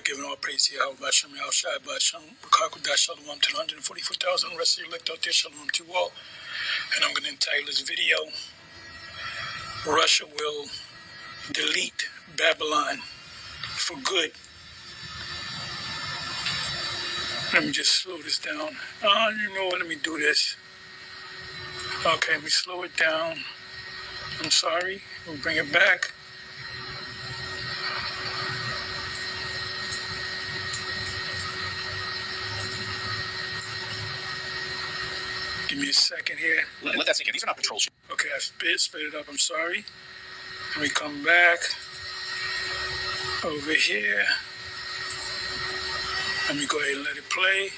giving all praise to Yahweh, Bashem, Yahushai, Bashem, Rakakudah, Shalom to the 144,000 rest of you elect out there, Shalom to you all. And I'm going to entitle this video, Russia will delete Babylon for good. Let me just slow this down. You know what, let me do this. Okay, let me slow it down. I'm sorry, we'll bring it back. Give me a second here. Let that sink in. These are not patrol ships. Okay, I sped it up. I'm sorry. Let me come back over here. Let me go ahead and let it play.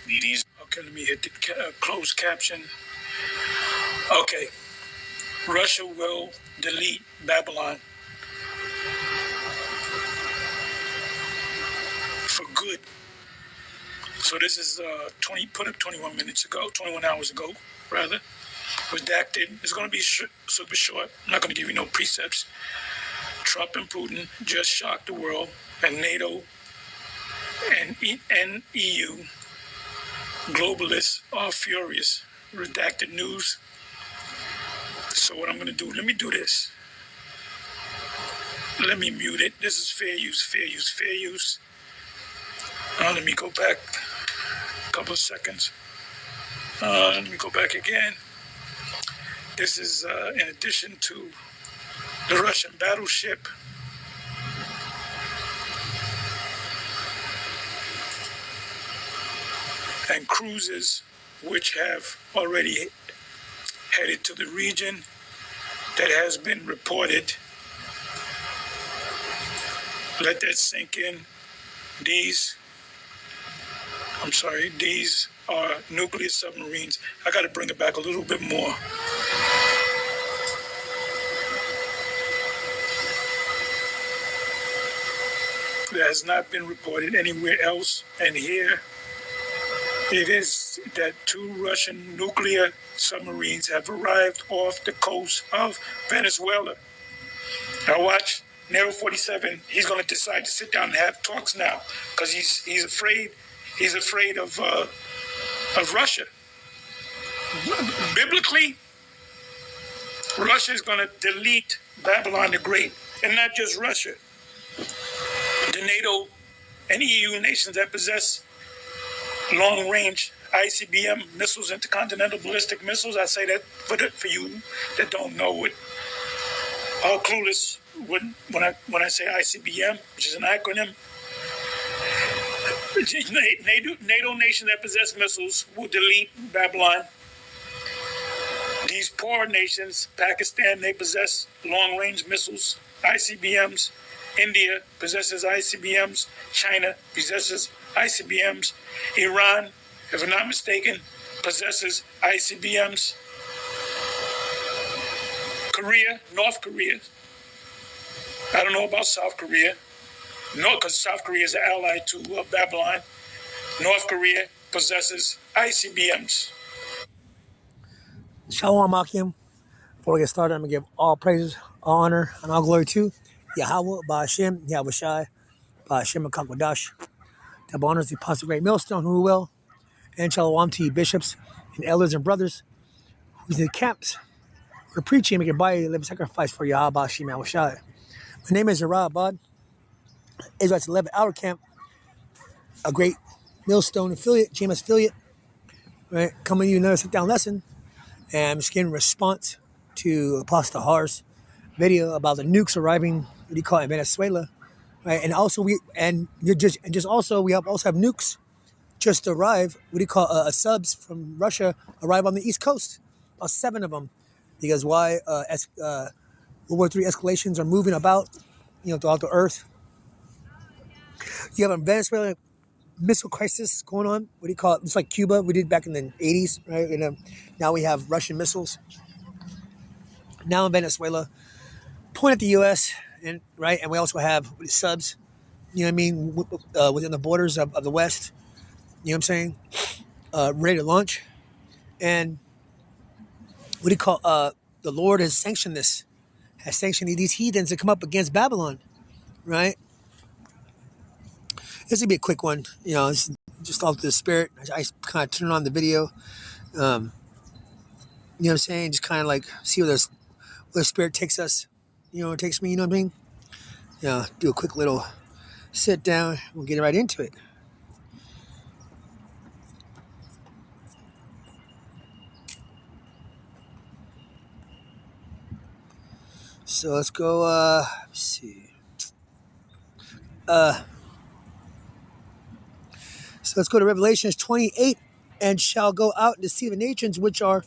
These. Okay, let me hit the closed caption. Okay. Russia will delete Babylon for good. So this is put up 21 hours ago, rather. Redacted. It's going to be super short. I'm not going to give you no precepts. Trump and Putin just shocked the world, and NATO and EU globalists are furious. Redacted news. So what I'm going to do, let me do this. Let me mute it. This is fair use. Let me go back a couple of seconds. Let me go back again. This is in addition to the Russian battleship and cruisers which have already headed to the region that has been reported. Let that sink in. These are nuclear submarines. I got to bring it back a little bit more. That has not been reported anywhere else. And here it is that 2 Russian nuclear submarines have arrived off the coast of Venezuela. Now watch, NATO 47, he's going to decide to sit down and have talks now because he's afraid of Russia. Biblically, Russia is going to delete Babylon the Great, and not just Russia. The NATO and EU nations that possess long-range ICBM missiles, intercontinental ballistic missiles. I say that for you that don't know it, are clueless when I say ICBM, which is an acronym. NATO nations that possess missiles will delete Babylon. These poor nations, Pakistan, they possess long-range missiles, ICBMs. India possesses ICBMs. China possesses ICBMs. Iran, if I'm not mistaken, possesses ICBMs. Korea, North Korea. I don't know about South Korea. No, because South Korea is an ally to Babylon. North Korea possesses ICBMs. Shalom Akim. Before we get started, I'm going to give all praises, all honor, and all glory to Yahweh, Ba'ashem, Yahushai, Ba'ashem, Akakwadash. Double honors the Apostle Great Millstone, who will, and shalom to you bishops and elders and brothers who's in the camps. We're preaching, make a body, live a sacrifice for Yahweh, Ba'ashem, Yahushai. My name is Yerah Abad, Israel's 11-hour camp, a great Millstone affiliate, GMS affiliate, right? Coming to you another sit-down lesson, and I'm just getting a response to Apostle Har's video about the nukes arriving, in Venezuela, right? And also we also have nukes just arrive, subs from Russia arrive on the East Coast, about 7 of them, because World War III escalations are moving about, throughout the earth. You have a Venezuela missile crisis going on. It's like Cuba we did back in the 80s, right? And now we have Russian missiles. Now in Venezuela, point at the U.S. and we also have subs, within the borders of the West. You know what I'm saying? Ready to launch, and the Lord has sanctioned these heathens to come up against Babylon, right? This would be a quick one. It's just off the spirit. I kind of turn on the video. You know what I'm saying? Just kind of like see where the spirit takes us. It takes me. You know what I mean? Do a quick little sit down. We'll get right into it. So let's go. Let's see. So let's go to Revelations 28, and shall go out and deceive the nations which are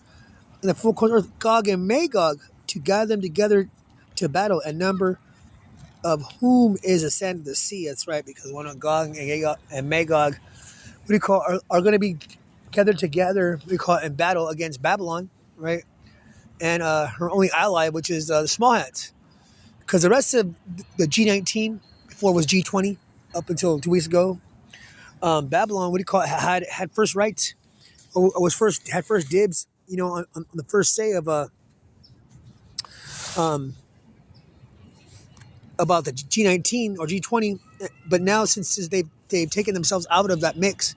in the full course of earth, Gog and Magog, to gather them together to battle, and number of whom is ascended the sea. That's right, because one of Gog and Magog, what do you call, are going to be gathered together, we call it, in battle against Babylon, right? And her only ally, which is the small hats. Because the rest of the G19, before it was G20, up until 2 weeks ago, Babylon, what do you call it, had first rights, or had first dibs, on the first say of about the G19 or G20. But now, since they've taken themselves out of that mix,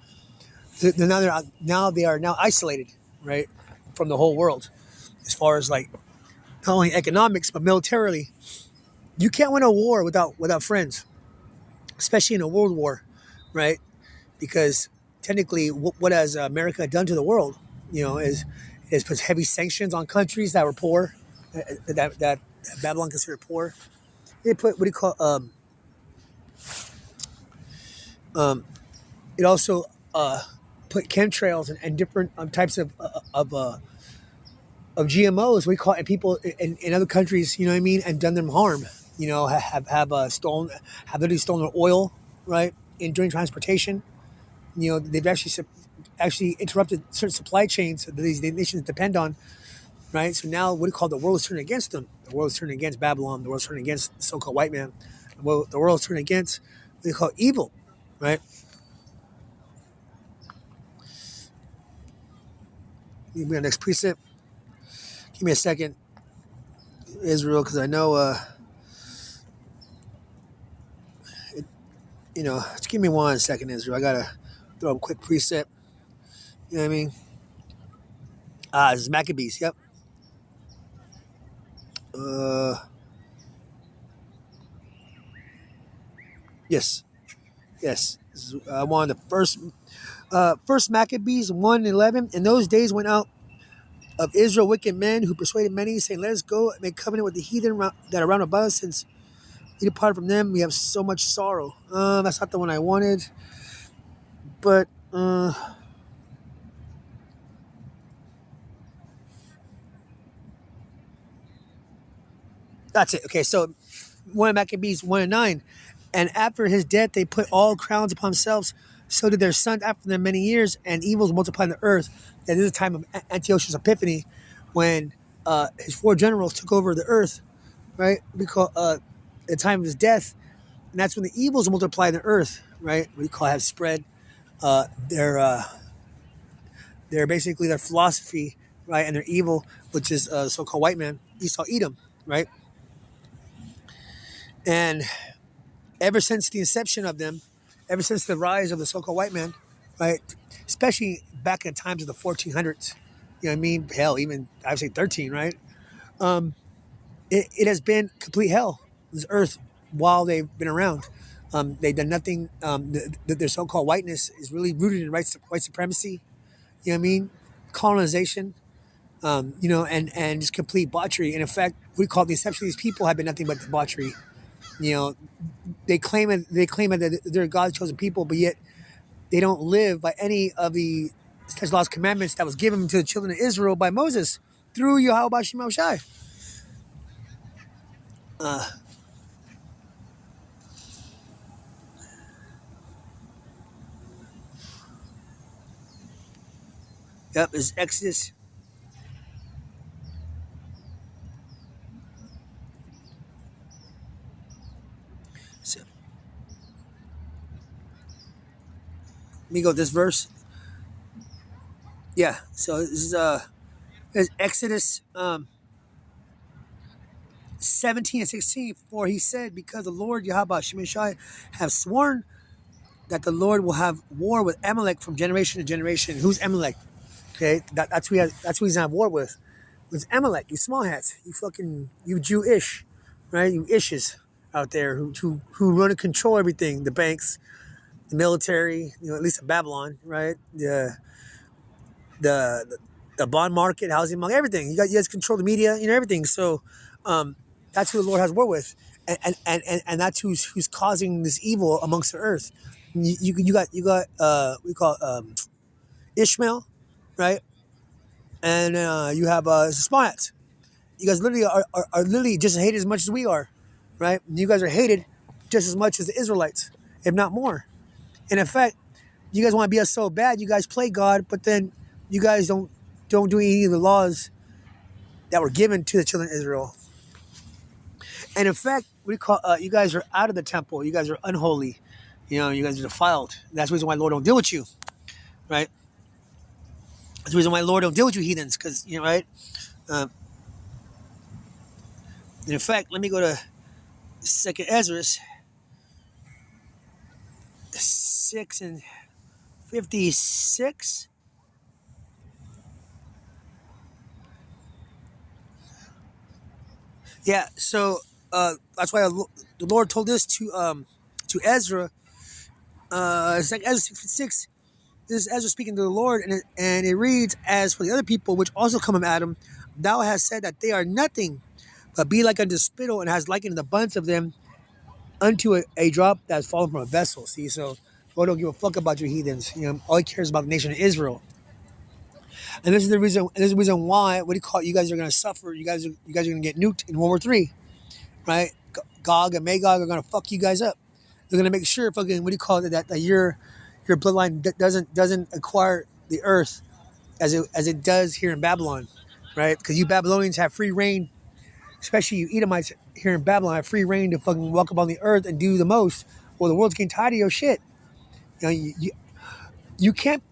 they are now isolated, right, from the whole world, as far as like not only economics but militarily. You can't win a war without friends, especially in a world war, right? Because technically, what has America done to the world? Is put heavy sanctions on countries that were poor, that Babylon considered poor. They put, what do you call, it also put chemtrails and different types of GMOs, we call it, and people in other countries, you know what I mean, and done them harm. Have literally stolen their oil, right, during transportation. They've actually interrupted certain supply chains that these nations depend on, right? So now, what do you call, the world is turning against them. The world is turning against Babylon. The world is turning against the so-called white man. The world is turning against what they call evil, right? Give me our next precept. Give me a second, Israel, because I know, just give me 1 second, Israel. I gotta throw up a quick precept. You know what I mean? This is Maccabees. Yep. Yes. I wanted the first Maccabees 1:11. In those days went out of Israel wicked men who persuaded many, saying, "Let us go and make covenant with the heathen that are round about us, since we depart from them. We have so much sorrow." That's not the one I wanted, but that's it. Okay, so 1 Maccabees 1:9. And after his death, they put all crowns upon themselves. So did their sons after them many years, and evils multiplied in the earth. And this is the time of Antiochus Epiphanes, when his 4 generals took over the earth, right? Because the time of his death, and that's when the evils multiplied in the earth, right? We have spread their basically their philosophy, right, and their evil, which is so-called white man, Esau, Edom, right? And ever since the inception of them, ever since the rise of the so-called white man, right, especially back in times of the 1400s, you know what I mean? Hell, even I would say 13, right? It has been complete hell, this earth, while they've been around. They've done nothing. Their so-called whiteness is really rooted in white supremacy. You know what I mean? Colonization. And just complete debauchery. And in fact, we call it the inception of these people have been nothing but debauchery. They claim that they're God's chosen people, but yet they don't live by any of the statutes, laws, commandments that was given to the children of Israel by Moses through Yahweh Bashim Shai. Yep, it's Exodus. So, let me go with this verse. Yeah, so this is Exodus 17 and 16. For he said, because the Lord Yahweh Shai have sworn that the Lord will have war with Amalek from generation to generation. Who's Amalek? Okay, that's who he's at war with. It's Amalek, you small hats, you Jewish, right? You ishes out there who run and control everything, the banks, the military, at least in Babylon, right? The bond market, housing market, everything. You guys control the media, everything. So that's who the Lord has war with, and that's who's causing this evil amongst the earth. You got we call Ishmael, right? And you have small hats. You guys literally are literally just hated as much as we are, right? You guys are hated just as much as the Israelites, if not more. And in fact, you guys want to be us so bad. You guys play God, but then you guys don't do any of the laws that were given to the children of Israel. And in fact, you guys are out of the temple. You guys are unholy. You guys are defiled. That's the reason why the Lord don't deal with you, right? That's the reason why the Lord don't deal with you heathens, because right. In fact, let me go to 2 Ezra 6:56. Yeah, so that's why the Lord told this to Ezra. It's like Ezra 6:56. This is Ezra speaking to the Lord, and it reads, "As for the other people which also come of Adam, thou hast said that they are nothing, but be like unto spittle, and has likened the abundance of them unto a drop that has fallen from a vessel." See, so Lord don't give a fuck about your heathens. All He cares about the nation of Israel. And this is the reason. This is the reason why. What do you call it? You guys are going to suffer. You guys are going to get nuked in World War III, right? Gog and Magog are going to fuck you guys up. They're going to make sure fucking that your bloodline doesn't acquire the earth as it does here in Babylon, right? Because you Babylonians have free reign, especially you Edomites here in Babylon have free reign to fucking walk upon the earth and do the most. Well, the world's getting tired of your shit. You can't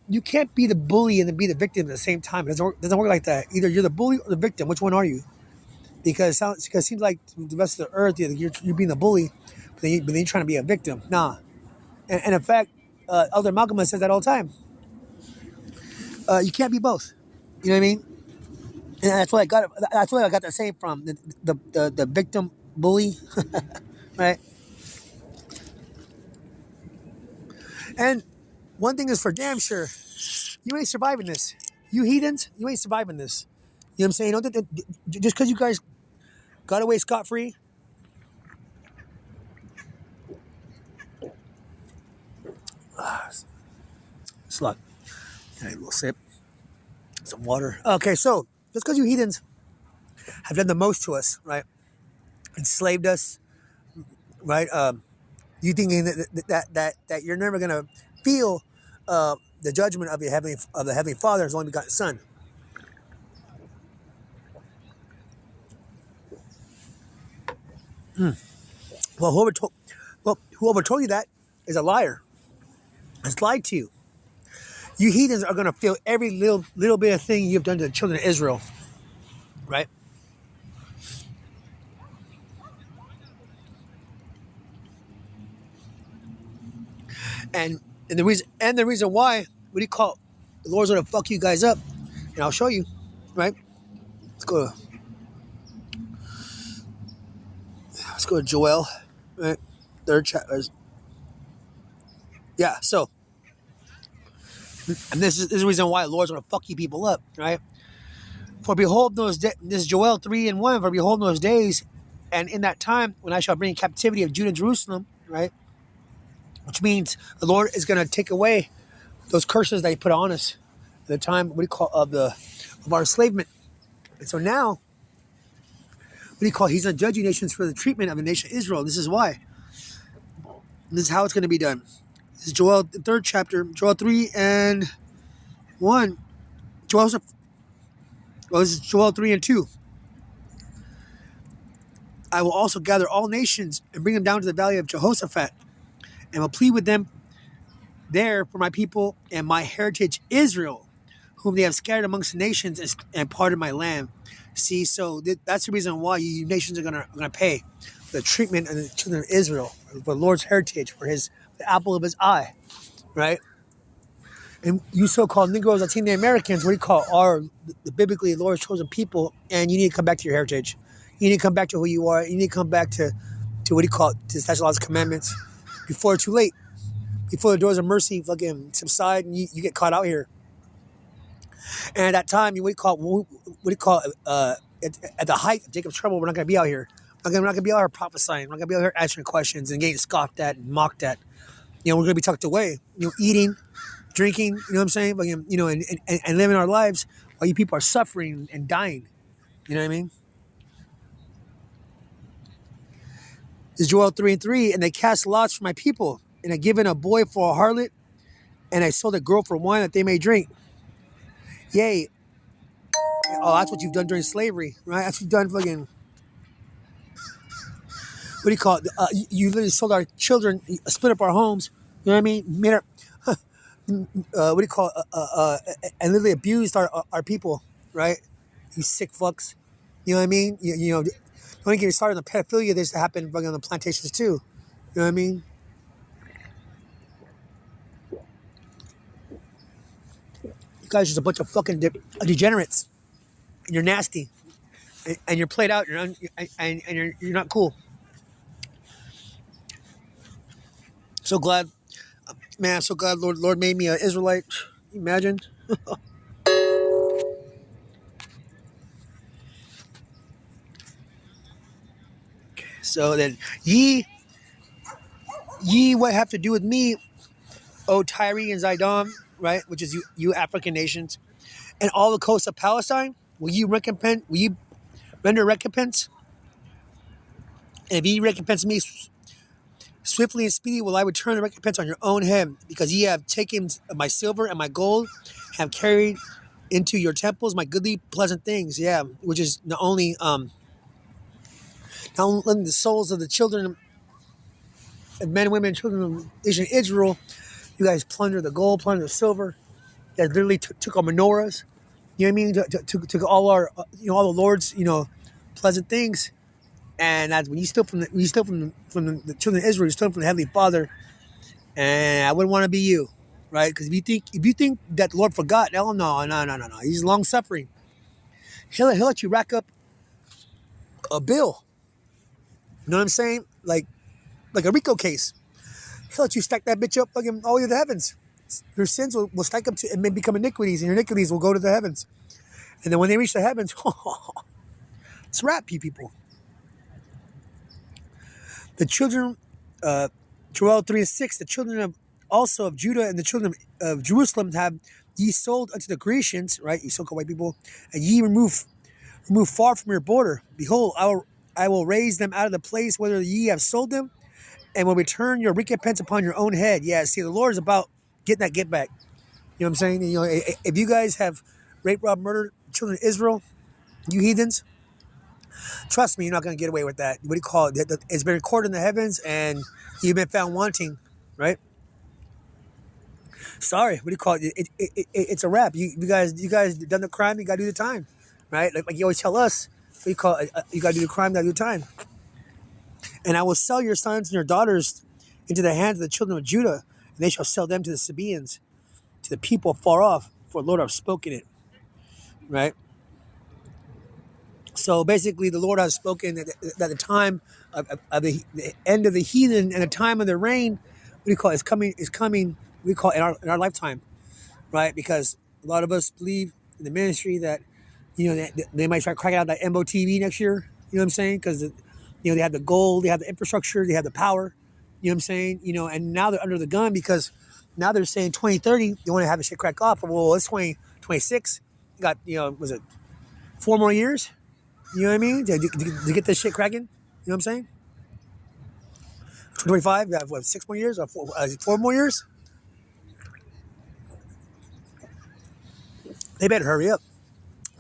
be the bully and then be the victim at the same time. It doesn't work like that. Either you're the bully or the victim. Which one are you? Because it seems like the rest of the earth, you're being the bully, but then you're trying to be a victim. Nah. And in fact, Elder Malcolm says that all the time. You can't be both. You know what I mean? And that's what I got. That's where I got that saying from the victim bully, right? And one thing is for damn sure, you ain't surviving this. You heathens, you ain't surviving this. You know what I'm saying? Just because you guys got away scot-free. Slug. Okay, a little sip. Some water. Okay, so just because you heathens have done the most to us, right? Enslaved us, right? You thinking that you're never gonna feel the judgment of the heavenly Father, His only begotten Son. Well, whoever told you that is a liar. It's lied to you. You heathens are gonna feel every little bit of thing you've done to the children of Israel, right? And the reason why, what do you call it? The Lord's gonna fuck you guys up, and I'll show you, right? Let's go to Joel, right? Third chapter. Yeah. So, and this is the reason why the Lord's gonna fuck you people up, right? For behold, this is Joel 3:1. For behold, those days, and in that time, when I shall bring captivity of Judah and Jerusalem, right? Which means the Lord is going to take away those curses that He put on us at the time, of our enslavement. And so now, He's going to judge you nations for the treatment of the nation of Israel. This is why. And this is how it's going to be done. This is Joel, the third chapter, Joel 3:1. This is Joel 3:2. I will also gather all nations and bring them down to the valley of Jehoshaphat, and will plead with them there for my people and my heritage Israel, whom they have scattered amongst the nations and parted my land. See, so that's the reason why you nations are gonna pay for the treatment of the children of Israel, for the Lord's heritage, for His the apple of his eye, right? And you so-called Negroes, Latino Americans, what do you call are the biblically Lord's chosen people, and you need to come back to your heritage. You need to come back to who you are. You need to come back to what do you call it, to statute laws, commandments, before it's too late, before the doors of mercy fucking subside and you get caught out here. And at that time, what do you call at the height of Jacob's trouble, we're not going to be out here. We're not going to be out here prophesying. We're not going to be out here answering questions and getting scoffed at and mocked at. We're going to be tucked away, eating, drinking, you know what I'm saying? But, and living our lives while you people are suffering and dying. You know what I mean? This is Joel 3:3, and they cast lots for my people, and I given a boy for a harlot, and I sold a girl for wine that they may drink. Yay. Oh, that's what you've done during slavery, right? That's what you've done fucking, what do you call it? You literally sold our children, split up our homes, you know what I mean? Made our, what do you call it? And literally abused our people, right? You sick fucks. You know what I mean? Don't get me started on the pedophilia that used to happen on the plantations too. You know what I mean? You guys are just a bunch of fucking degenerates. And you're nasty. And you're played out. You're not cool. So glad, man, I'm so glad Lord made me an Israelite. Imagine. So then, ye what have to do with me, O Tyre and Zidon, right? Which is you African nations, and all the coasts of Palestine. Will you render recompense? And if ye recompense me swiftly and speedy, will I return the recompense on your own head, because ye have taken my silver and my gold, have carried into your temples my goodly pleasant things. Yeah, which is not only the souls of the children of men, women, and children of ancient Israel. You guys plundered the gold, plundered the silver. You guys literally took our menorahs. You know what I mean? Took all our, all the Lord's, pleasant things. And that's when you steal from the children of Israel, you steal from the Heavenly Father. And I wouldn't want to be you, right? Because if you think that the Lord forgot, no. He's long suffering. He'll let you rack up a bill. You know what I'm saying? Like a RICO case. He'll let you stack that bitch up fucking all the way to the heavens. Your sins will stack up to and may become iniquities, and your iniquities will go to the heavens. And then when they reach the heavens, it's a wrap, you people. The children, Joel 3:6, the children of Judah and the children of Jerusalem have ye sold unto the Grecians, right? Ye so-called white people, and ye remove far from your border. Behold, I will raise them out of the place whither ye have sold them, and will return your recompense upon your own head. Yeah, see, the Lord is about getting that get back. You know what I'm saying? If you guys have raped, robbed, murdered children of Israel, you heathens, trust me, you're not going to get away with that. What do you call it? It's been recorded in the heavens, and you've been found wanting, right? Sorry, what do you call it? It's a wrap. You guys done the crime, you got to do the time, right? Like you always tell us, what do you call it? You got to do the crime, got to do the time. And I will sell your sons and your daughters into the hands of the children of Judah, and they shall sell them to the Sabaeans, to the people far off, for the Lord hath spoken it, right? So basically, the Lord has spoken that the time of the end of the heathen and the time of the reign, what do you call it, is coming. We call it in our lifetime, right? Because a lot of us believe in the ministry that they might try cracking out that MO TV next year. You know what I'm saying? Because they have the gold, they have the infrastructure, they have the power. You know what I'm saying? And now they're under the gun because now they're saying 2030 they want to have the shit crack off. Well, it's 2026. You got was it 4 more years? You know what I mean? To get this shit cracking. You know what I'm saying? 2025, you have 6 more years or 4 more years? They better hurry up.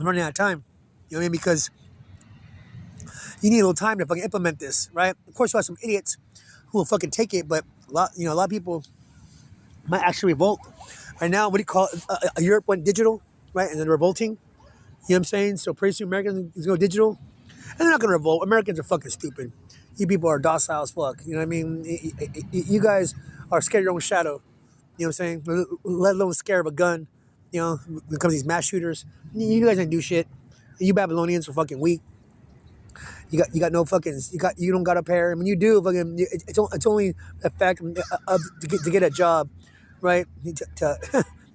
I'm running out of time. You know what I mean? Because you need a little time to fucking implement this, right? Of course, you have some idiots who will fucking take it, but a lot of people might actually revolt. Right now, what do you call it? Europe went digital, right? And they're revolting. You know what I'm saying? So pretty soon Americans is going digital. And they're not going to revolt. Americans are fucking stupid. You people are docile as fuck. You know what I mean? You guys are scared of your own shadow. You know what I'm saying? Let alone scared of a gun. You know, when it comes to these mass shooters, you guys ain't do shit. You Babylonians are fucking weak. You got no fucking you don't got a pair. I mean, you do fucking. It's only the fact of to get a job, right?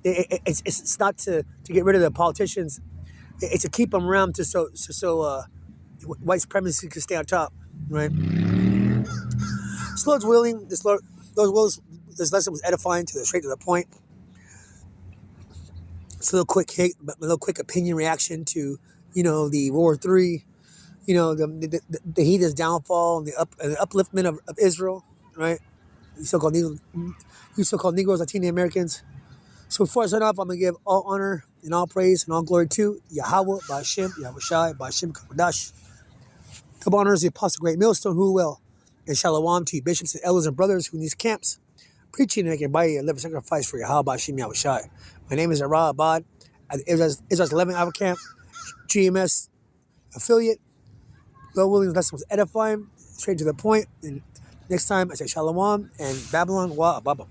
It's not to get rid of the politicians. It's to keep them around so white supremacy can stay on top, right? Slow willing. This lesson was edifying straight to the point. It's a little quick opinion reaction to the World War III, the heathen's downfall and the upliftment of Israel, right? You so-called Negroes, Latino Americans. So before I sign off, I'm gonna give all honor and all praise and all glory to Yahweh, Ba'Shem, Yahweh Shai, Ba'Shem Kakwadash. Double honors the Apostle Great Millstone, who will, and shalom to you bishops and elders and brothers who in these camps preaching and making body and live a sacrifice for Yahweh, Ba'Shem, Yahweh Shai. My name is Arah Abad at the Israel's 11th Hour Camp, GMS affiliate. Lord willing, the lesson was edifying, straight to the point. And next time I say shalom and Babylon wa ababa.